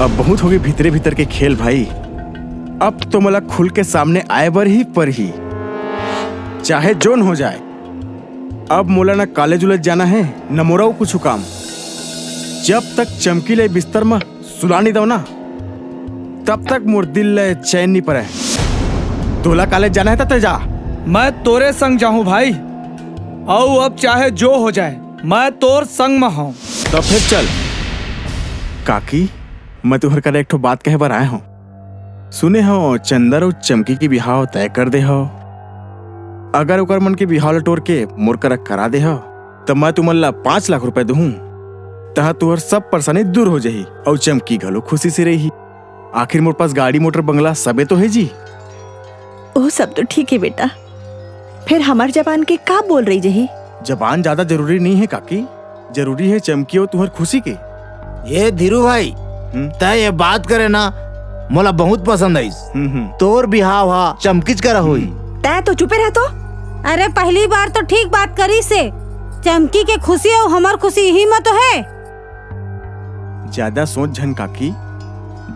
अब बहुत हो गई भीतरे भीतर के खेल भाई। अब तो मला खुल के सामने आए बर ही पर ही, चाहे जोन हो जाए। अब मोला ना कॉलेज उलेज जाना है न मोरा कुछ काम। जब तक चमकी ले बिस्तर में सुला नहीं दो ना, तब तक मोर दिल ले चैन नहीं पड़े। तोला कॉलेज जाना है तो जा। मैं तोरे संग जाऊं भाई, औ अब चाहे जो हो जाए मैं तोर संग में हूं। तो फिर चल। काकी, मैं तुहर कर एक ठो बात कहे बर आए हूँ। सुने हो चंदर और चमकी की बिहाव तय कर दे हो। अगर ओकर मन के बिहाव टोर के मोर कर करा दे हो तो मैं तुमल्ला 5 लाख रुपए दूं। तहा तुहर सब परेशानी दूर हो जाही और चमकी घलो खुशी से रही। आखिर मोर पास गाड़ी मोटर बंगला सबे तो है जी। वो सब तो ठीक है बेटा, फिर हमार जबान के का बोल रही जही? जबान ज्यादा जरूरी नहीं है काकी, जरूरी है चमकी और तुहर खुशी के। ये धीरू भाई, तय ये बात करे ना मोला बहुत पसंद आई। तोर बिहाव हा चमकीच करा हुई। तय तो चुपे रह तो। अरे पहली बार तो ठीक बात करी से। चमकी के खुशी और हमार खुशी यही में तो है। ज्यादा सोच झन काकी,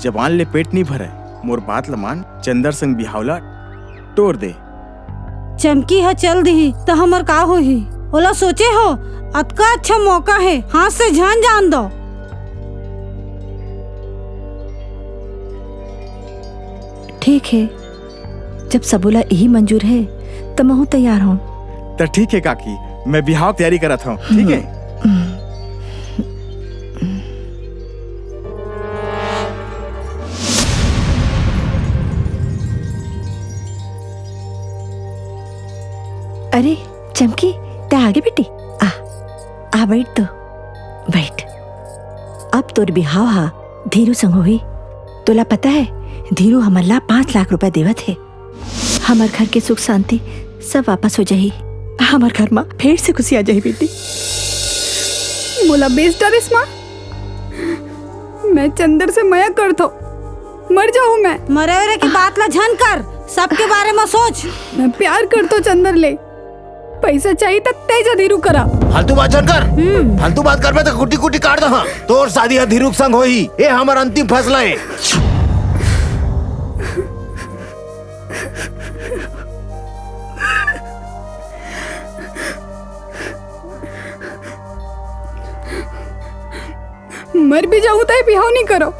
जबान ले पेट नहीं भरे। मोर बात लमान, चंदर संग बिहावला तोड़ दे। चमकी है चल दी तो हमार का होही? ओला सोचे हो अतका अच्छा मौका है, हाथ से जान दो। ठीक है, जब सबूला यही मंजूर है तो मैं तैयार हूँ। तो ठीक है काकी, मैं बिहाव तैयारी करा था। ठीक है। अरे चमकी, ते आगे बेटी आ बैठ तो बैठ। अब तोर बिहाव हा धीरू संग होई। तोला पता है धीरू हमला 5 लाख रुपए देवत है। हमार घर के सुख शांति सब वापस हो जाही। हमार घर में फिर से खुशी आ जाही बेटी। मोला बेस डरिस माँ, मैं चंदर से मया कर दो, मर जाऊँ मैं। मरे की बात ला झन कर, सबके बारे में सोच। मैं प्यार कर तो चंदर ले, पैसा चाहिए तो तेजा धीरू करा। फालतू बात कर, फालतू बात कर तो कुटी कुटी काट दो। हाँ तोर शादी है धीरू संग होई, ये हमारा अंतिम फैसला है। मर भी जाऊँ तो बिहाव नहीं करो।